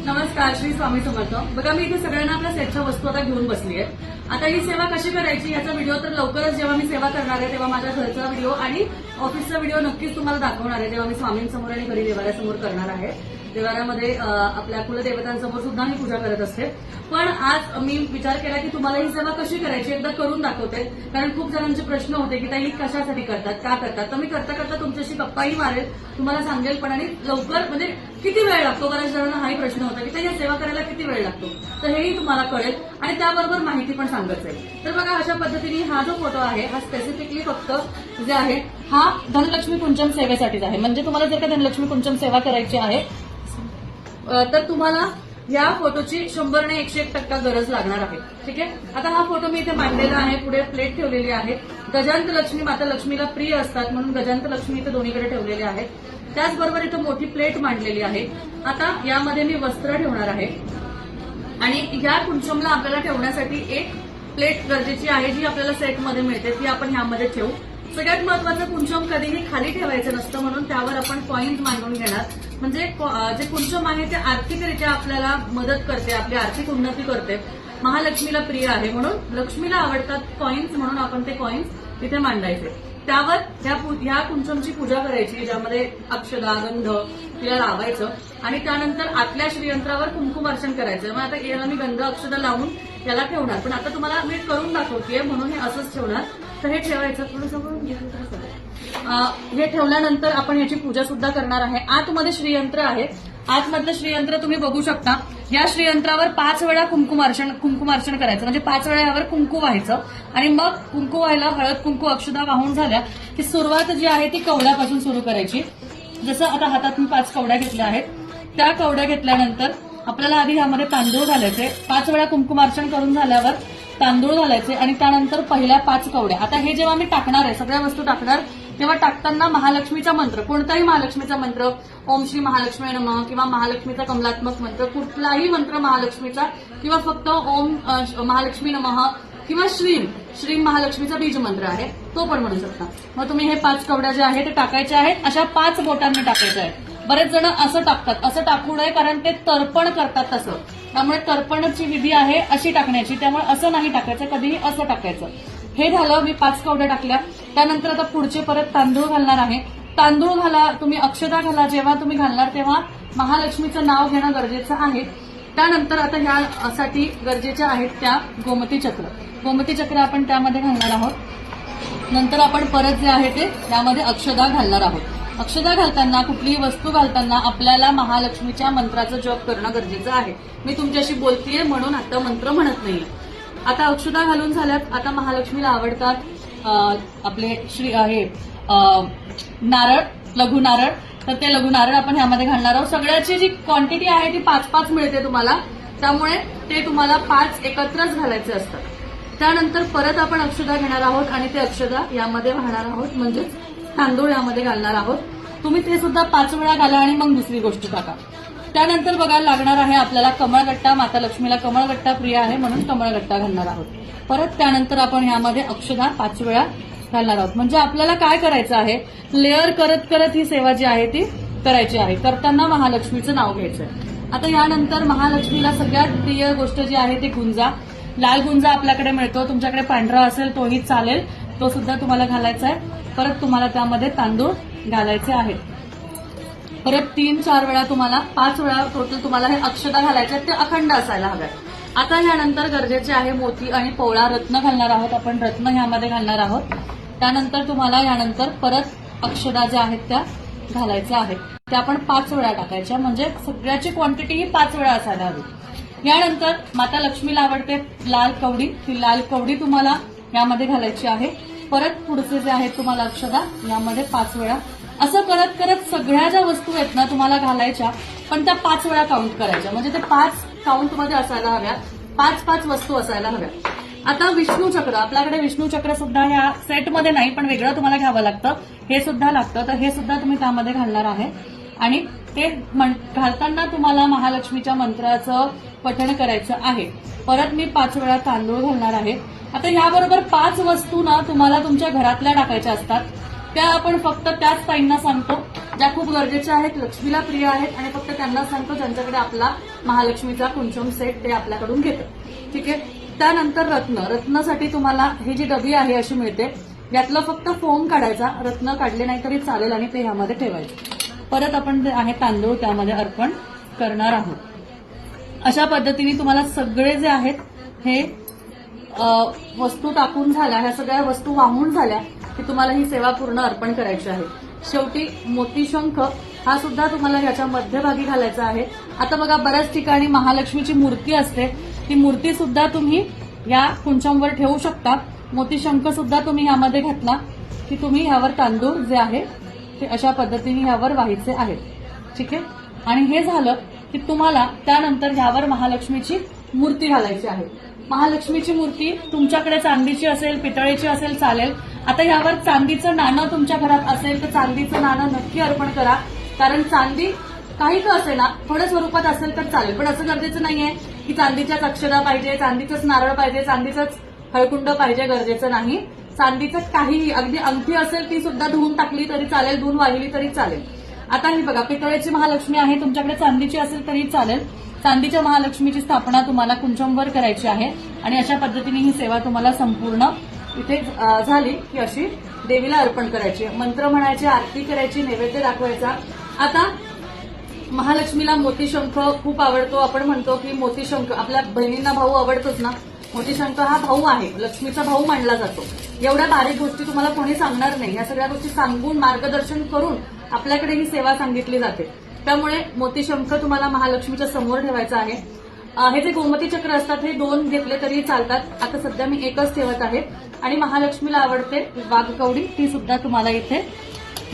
नमस्कार, श्री स्वामी समर्थ. बघा, मी इथे सगळ्यांना आपल्या सेटच्या वस्तू आता घेऊन बसली आहे. आता ही सेवा कशी करायची याचा व्हिडिओ तर लवकरच जेव्हा मी सेवा करणार आहे तेव्हा माझ्या घरचा व्हिडिओ आणि ऑफिसचा व्हिडिओ नक्कीच तुम्हाला दाखवणार आहे, जेव्हा मी स्वामींसमोर आणि घरी देवाऱ्यासमोर करणार आहे. देवाऱ्यामध्ये आपल्या कुलदेवतांसमोर सुद्धा मी पूजा करत असते. पण आज मी विचार केला की तुम्हाला ही सेवा कशी करायची एकदा करून दाखवते, कारण खूप जणांचे प्रश्न होते की ताई कशासाठी करतात, का करतात. तर मी करता करता तुमच्याशी गप्पाही मारेल, तुम्हाला सांगेल पण, आणि लवकर म्हणजे किती वेळ लागतो, बऱ्याच जणांना हाही प्रश्न होता की ताई या सेवा करायला किती वेळ लागतो, तर हेही तुम्हाला कळेल आणि त्याबरोबर माहिती पण सांगत जाईल. तर बघा, अशा पद्धतीने हा जो फोटो आहे हा स्पेसिफिकली फक्त जे आहे हा धनलक्ष्मी कुंचम सेवेसाठीच आहे. म्हणजे तुम्हाला जर का धनलक्ष्मी कुंचम सेवा करायची आहे तर तुम्हाला या फोटोची 100 ने 101% गरज लागणार आहे. ठीक आहे. आता हा फोटो मी इथे मांडलेला आहे, पुढे प्लेट ठेवलेली आहे. गजांत लक्ष्मी, माता लक्ष्मीला प्रिय असतात म्हणून गजांत लक्ष्मी इथे दोन्हीकडे ठेवलेले आहेत. त्याचबरोबर इथं मोठी प्लेट मांडलेली आहे. आता यामध्ये मी वस्त्र ठेवणार आहे आणि या कुंचमला आपल्याला ठेवण्यासाठी एक प्लेट गरजेची आहे, जी आपल्याला सेटमध्ये मिळते, ती आपण ह्यामध्ये ठेवू. सगळ्यात महत्वाचं, कुंचम कधीही खाली ठेवायचं नसतं म्हणून त्यावर आपण कॉईन्स मांडून घेणार. म्हणजे जे कुंचम आहे ते आर्थिकरित्या आपल्याला मदत करते, आपली आर्थिक उन्नती करते, महालक्ष्मीला प्रिय आहे म्हणून लक्ष्मीला आवडतात कॉईन्स म्हणून आपण ते कॉईन्स तिथे मांडायचे. त्यावर ह्या कुंचमची पूजा करायची, ज्यामध्ये अक्षदा गंध तिला लावायचं आणि त्यानंतर आतल्या श्रीयंत्रावर कुंकुमार्चन करायचं. मग आता याला मी गंध अक्षदा लावून याला ठेवणार, पण आता तुम्हाला मी करून दाखवतेय म्हणून हे असंच ठेवणार. तर हे ठेवायचं थोडंसं हे ठेवल्यानंतर आपण याची पूजा सुद्धा करणार आहे. आतमध्ये श्रीयंत्र आहे, आतमधलं श्रीयंत्र तुम्ही बघू शकता. या श्रीयंत्रावर 5 वेळा कुंकुमार्चन करायचं, म्हणजे 5 वेळा यावर कुंकू व्हायचं आणि मग कुंकू व्हायला हळद कुंकू अक्षदा वाहून झाल्या की सुरुवात जी आहे ती कवड्यापासून सुरू करायची. जसं आता हातात मी 5 कवड्या घेतल्या आहेत, त्या कवड्या घेतल्यानंतर आपल्याला आधी ह्यामध्ये तांदूळ घालायचे. 5 वेळा कुंकुमार्चन करून झाल्यावर तांदूळ घालायचे आणि त्यानंतर पहिल्या 5 कवड्या. आता हे जेव्हा मी टाकणार आहे, सगळ्या वस्तू टाकणार, तेव्हा टाकताना महालक्ष्मीचा मंत्र, कोणताही महालक्ष्मीचा मंत्र, ओम श्री महालक्ष्मी नमः किंवा महालक्ष्मीचा कमलात्मक मंत्र, कुठलाही मंत्र महालक्ष्मीचा किंवा फक्त ओम महालक्ष्मी नमः किंवा श्रीम महालक्ष्मीचा बीज मंत्र आहे तो पण म्हणू शकता. मग तुम्ही हे 5 कवड्या जे आहे ते टाकायचे आहेत, अशा 5 बोटांनी टाकायचे आहेत. बरेच जण असं टाकतात, असं टाकू नये कारण ते तर्पण करतात तसं, त्यामुळे तर्पणची विधी आहे अशी टाकण्याची, त्यामुळे असं नाही टाकायचं, कधीही असं टाकायचं. हे झालं, मी 5 कवड्या टाकल्या. त्यानंतर आता पुढचे परत तांदूळ घालणार आहे. तांदूळ घाला, तुम्ही अक्षदा घाला, जेव्हा तुम्ही घालणार तेव्हा महालक्ष्मीचं नाव घेणं गरजेचं आहे. त्यानंतर आता ह्यासाठी गरजेच्या आहेत त्या गोमती चक्र आपण त्यामध्ये घालणार आहोत. नंतर आपण परत जे आहे ते त्यामध्ये अक्षदा घालणार आहोत. अक्षदा घालताना, कुठलीही वस्तू घालताना आपल्याला महालक्ष्मीच्या मंत्राचं जप करणं गरजेचं आहे. मी तुमच्याशी बोलतीये म्हणून आता मंत्र म्हणत नाहीये. आता अक्षदा घालून झाल्यात. आता महालक्ष्मीला आवडतात आपले नारळ, लघु नारळ, तर ते लघु नारळ आपण ह्यामध्ये घालणार आहोत. सगळ्याची जी क्वांटिटी आहे ती 5-5 मिळते तुम्हाला, त्यामुळे ते तुम्हाला 5 एकत्रच घालायचे असतात. त्यानंतर परत आपण अक्षदा घेणार आहोत आणि ते अक्षदा यामध्ये वाहणार आहोत, म्हणजेच तांदूळ यामध्ये घालणार आहोत. तुम्ही ते सुद्धा 5 वेळा घाला आणि मग दुसरी गोष्ट टाका. त्यानंतर बघायला लागणार आहे आपल्याला कमळगट्टा. माता लक्ष्मीला कमळगट्टा प्रिय आहे म्हणून कमळगट्टा घालणार आहोत. परत त्यानंतर आपण ह्यामध्ये अक्षदा 5 वेळा घालणार आहोत. म्हणजे आपल्याला काय करायचं आहे, लेअर करत करत ही सेवा जी आहे ती करायची आहे. करताना महालक्ष्मीचं नाव घ्यायचं आहे. आता यानंतर महालक्ष्मीला सगळ्यात प्रिय गोष्ट जी आहे ती गुंजा. लाल गुंजा आपल्याकडे मिळतो, तुमच्याकडे पांढरा असेल तोही चालेल, तो सुद्धा तुम्हाला घालायचा आहे. परत तुम्हाला त्यामध्ये तांदूळ घालायचे आहेत. परत 3-4 वेळा तुम्हाला 5 वेळा टोटल तुम्हाला हे अक्षदा घालायचे, ते अखंड असायला हव्यात. आता यानंतर गरजेचे आहे मोती आणि पोवळा रत्न घालणार आहोत आपण, रत्न ह्यामध्ये घालणार आहोत. त्यानंतर तुम्हाला यानंतर परत अक्षदा ज्या आहेत त्या घालायच्या आहेत, त्या आपण 5 वेळा टाकायच्या, म्हणजे सगळ्याची क्वांटिटी ही 5 वेळा असायला हवी. यानंतर माता लक्ष्मीला आवडते लाल कवडी, ती लाल कवडी तुम्हाला यामध्ये घालायची आहे. परत पुढचे जे आहेत तुम्हाला अक्षदा यामध्ये 5 वेळा, असं करत करत सगळ्या ज्या वस्तू आहेत ना तुम्हाला घालायच्या, पण त्या 5 वेळा काउंट करायच्या, म्हणजे ते 5 काउंटमध्ये असायला हव्या, 5-5 वस्तू असायला हव्या. आता विष्णू चक्र, आपल्याकडे विष्णू चक्र सुद्धा ह्या सेटमध्ये नाही पण वेगळं तुम्हाला घ्यावं लागतं, हे सुद्धा लागतं, तर हे सुद्धा तुम्ही त्यामध्ये घालणार आहे. आणि ते घालताना तुम्हाला महालक्ष्मीच्या मंत्राचं पठण करायचं आहे. परत मी 5 वेळा तांदूळ घालणार आहे. आता ह्याबरोबर 5 वस्तू ना तुम्हाला तुमच्या घरातल्या टाकायच्या असतात, त्या आपण फक्त त्याच ताईंना सांगतो ज्या खूप गरजेच्या आहेत, लक्ष्मीला प्रिय आहेत आणि फक्त त्यांना सांगतो ज्यांच्याकडे आपला महालक्ष्मीचा कुंचम सेट ते आपल्याकडून घेतं. ठीक आहे. त्यानंतर रत्नसाठी तुम्हाला ही जी डबी आहे अशी मिळते. यातलं फक्त फोम काढायचा, रत्न काढले नाही तरी चालेल आणि ते ह्यामध्ये ठेवायचे. परत आपण जे आहे तांदूळ त्यामध्ये अर्पण करणार आहोत. अशा पद्धतीने तुम्हाला सगळे जे आहेत हे वस्तू टाकून झाल्या, ह्या सगळ्या वस्तू वाहून झाल्या की तुम्हाला ही सेवा पूर्ण अर्पण करायची आहे. शेवटी मोतीशंख हा सुद्धा तुम्हाला ह्याच्या मध्यभागी घालायचा आहे. आता बघा बऱ्याच ठिकाणी महालक्ष्मीची मूर्ती असते, ती मूर्ती सुद्धा तुम्ही या कुंचमवर ठेवू शकता. मोतीशंख सुद्धा तुम्ही ह्यामध्ये घातला की तुम्ही ह्यावर तांदूळ जे आहे ते अशा पद्धतीने ह्यावर व्हायचे आहेत. ठीक आहे. आणि हे झालं की तुम्हाला त्यानंतर ह्यावर महालक्ष्मीची मूर्ती घालायची आहे. महालक्ष्मीची मूर्ती तुमच्याकडे चांदीची असेल, पितळेची असेल चालेल. आता ह्यावर चांदीचं नाणं तुमच्या घरात असेल तर चांदीचं नाणं नक्की अर्पण करा, कारण चांदी काही का असेल ना थोड्या स्वरूपात असेल तर चालेल, पण असं गरजेचं नाहीये की चांदीच्याच अक्षरा पाहिजे, चांदीचंच नारळ पाहिजे, चांदीचंच हळकुंड पाहिजे, गरजेचं नाही. चांदीचं काहीही, अगदी अंगठी असेल ती सुद्धा धुवून टाकली तरी चालेल, धुवून वाहिली तरी चालेल. आता ही बघा पितळेची महालक्ष्मी आहे, तुमच्याकडे चांदीची असेल तरी चालेल. चांदीच्या महालक्ष्मीची स्थापना तुम्हाला कुंचमवर करायची आहे आणि अशा पद्धतीने ही सेवा तुम्हाला संपूर्ण इथे झाली की अशी देवीला अर्पण करायची. मंत्र म्हणायचे, आरती करायची, नैवेद्य दाखवायचा. आता महालक्ष्मीला मोतीशंख खूप आवडतो. आपण म्हणतो की मोतीशंख आपल्या बहिणींना भाऊ आवडतोच ना. मोतीशंख हा भाऊ आहे, लक्ष्मीचा भाऊ मानला जातो. एवढ्या बारीक गोष्टी तुम्हाला कोणी सांगणार नाही. या सगळ्या गोष्टी सांगून मार्गदर्शन करून आपल्याकडे ही सेवा सांगितली जाते. त्यामुळे मोतीशंख तुम्हाला महालक्ष्मीच्या समोर ठेवायचा आहे. हे जे गोमती चक्र असतात हे 2 घेतले तरी चालतात. आता सध्या मी एकच ठेवत आहे. आणि महालक्ष्मीला आवडते वाघकवडी, ती सुद्धा तुम्हाला इथे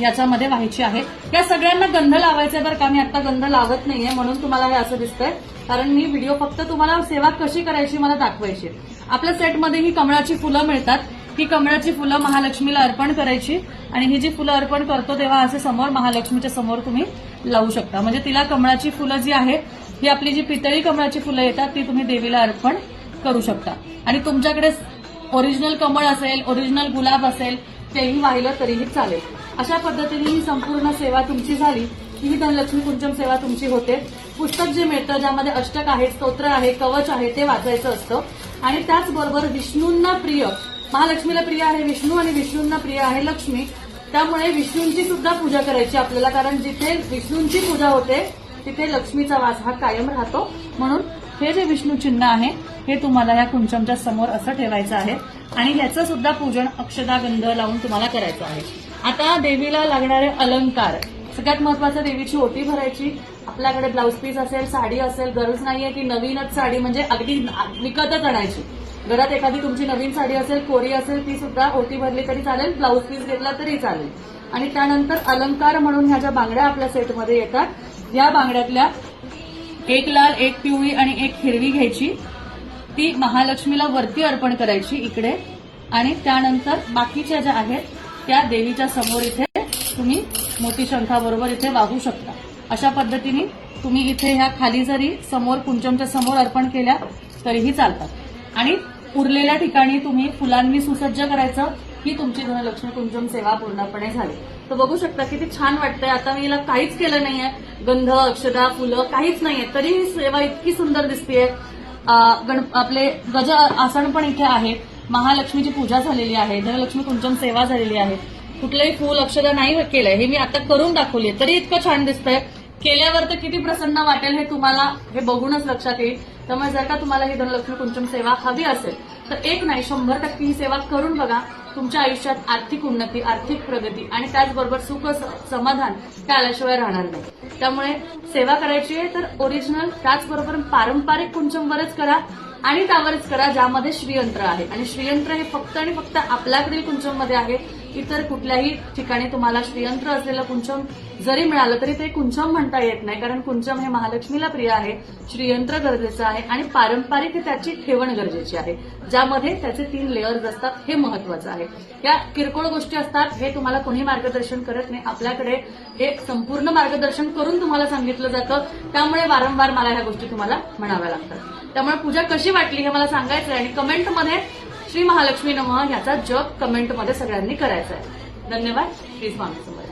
याच्यामध्ये व्हायची आहे. या सगळ्यांना गंध लावायचा बरं का. मी आता गंध लावत नाहीये म्हणून तुम्हाला हे असं दिसतंय, कारण मी व्हिडिओ फक्त तुम्हाला सेवा कशी करायची मला दाखवायची. आपल्या सेटमध्ये ही कमळाची फुलं मिळतात. ही कमळाची फुलं महालक्ष्मीला अर्पण करायची आणि ही जी फुलं अर्पण करतो तेव्हा असे समोर महालक्ष्मीच्या समोर तुम्ही लावू शकता. म्हणजे तिला कमळाची फुलं जी आहेत ही आपली जी पितळी कमळाची फुलं येतात ती तुम्ही देवीला अर्पण करू शकता. आणि तुमच्याकडे ओरिजिनल कमळ असेल, ओरिजिनल गुलाब असेल तेही वाहिलं तरीही चालेल. अशा पद्धतीने ही संपूर्ण सेवा तुमची झाली की ही धनलक्ष्मी कुंचम सेवा तुमची होते. पुस्तक जे मिळतं ज्यामध्ये अष्टक आहे, स्तोत्र आहे, कवच आहे ते वाचायचं असतं. आणि त्याचबरोबर विष्णूंना प्रिय, महालक्ष्मीला प्रिय आहे विष्णू आणि विष्णूंना प्रिय आहे लक्ष्मी. त्यामुळे विष्णूंची सुद्धा पूजा करायची आपल्याला, कारण जिथे विष्णूंची पूजा होते तिथे लक्ष्मीचा वास हा कायम राहतो. म्हणून हे जे विष्णू चिन्ह आहे हे तुम्हाला या कुंचमच्या समोर असं ठेवायचं आहे आणि ह्याचं सुद्धा पूजन अक्षदा गंध लावून तुम्हाला करायचं आहे. आता देवीला लागणारे अलंकार, सगळ्यात महत्वाचं देवीची ओटी भरायची. आपल्याकडे ब्लाऊज पीस असेल, साडी असेल, गरज नाहीये की नवीनच साडी म्हणजे अगदी विकतच आणायची. घरात एखादी तुमची नवीन साडी असेल, कोरी असेल, ती सुद्धा ओटी भरली तरी चालेल, ब्लाऊज पीस घेतला तरी चालेल. आणि त्यानंतर अलंकार म्हणून ह्या ज्या बांगड्या आपल्या सेटमध्ये येतात, या बांगड्यातल्या एक लाल, एक पिवळी आणि एक हिरवी घ्यायची. ती महालक्ष्मीला वरती अर्पण करायची इकडे. आणि त्यानंतर बाकीच्या ज्या आहेत त्या देवीच्या समोर इथे तुम्ही मोतीशंखाबरोबर इथे वाहू शकता. अशा पद्धतीने तुम्ही इथे ह्या खाली जरी समोर कुंचमच्या समोर अर्पण केल्या तरीही चालतात. आणि उरलेल्या ठिकाणी तुम्ही फुलांनी सुसज्ज करायचं ही तुमची धनलक्ष्मी कुंचम सेवा पूर्णपणे झाली. तर बघू शकता किती छान वाटतंय. आता मी हिला काहीच केलं नाहीये, गंध, अक्षदा, फुलं काहीच नाहीये, तरी ही सेवा इतकी सुंदर दिसतेय. आपले गज आसन पण इथे आहे, महालक्ष्मीची पूजा झालेली आहे, धनलक्ष्मी कुंचम सेवा झालेली आहे. कुठलंही फूल अक्षदा नाही केलंय, हे मी आता करून दाखवलीय तरी इतकं छान दिसतंय. केल्यावर तर किती प्रसन्न वाटेल हे तुम्हाला हे बघूनच लक्षात येईल. त्यामुळे जर का तुम्हाला ही धनलक्ष्मी कुंचम सेवा हवी असेल तर एक नाही 100% ही सेवा करून बघा. तुमच्या आयुष्यात आर्थिक उन्नती, आर्थिक प्रगती आणि त्याचबरोबर सुख समाधान त्या आल्याशिवाय राहणार नाही. त्यामुळे सेवा करायची आहे तर ओरिजिनल त्याचबरोबर पारंपरिक कुंचमवरच करा आणि त्यावरच करा ज्यामध्ये श्रीयंत्र आहे. आणि श्रीयंत्र हे फक्त आणि फक्त आपल्याकडील कुंचममध्ये आहे. इतर कुठल्याही ठिकाणी तुम्हाला श्रीयंत्र असलेलं कुंचम जरी मिळालं तरी ते कुंचम म्हणता येत नाही, कारण कुंचम हे महालक्ष्मीला प्रिय आहे. श्रीयंत्र गरजेचं आहे आणि पारंपरिक त्याची ठेवण गरजेची आहे, ज्यामध्ये त्याचे 3 लेअर्स असतात. हे महत्वाचं आहे. या किरकोळ गोष्टी असतात, हे तुम्हाला कोणी मार्गदर्शन करत नाही. आपल्याकडे हे संपूर्ण मार्गदर्शन करून तुम्हाला सांगितलं जातं. त्यामुळे वारंवार मला ह्या गोष्टी तुम्हाला म्हणाव्या लागतात. त्यामुळे पूजा कशी वाटली हे मला सांगायचं आहे आणि कमेंटमध्ये श्री महालक्ष्मी नमः ह्याचा जप कमेंटमध्ये सगळ्यांनी करायचा आहे. धन्यवाद. श्री स्वामी समर्थ.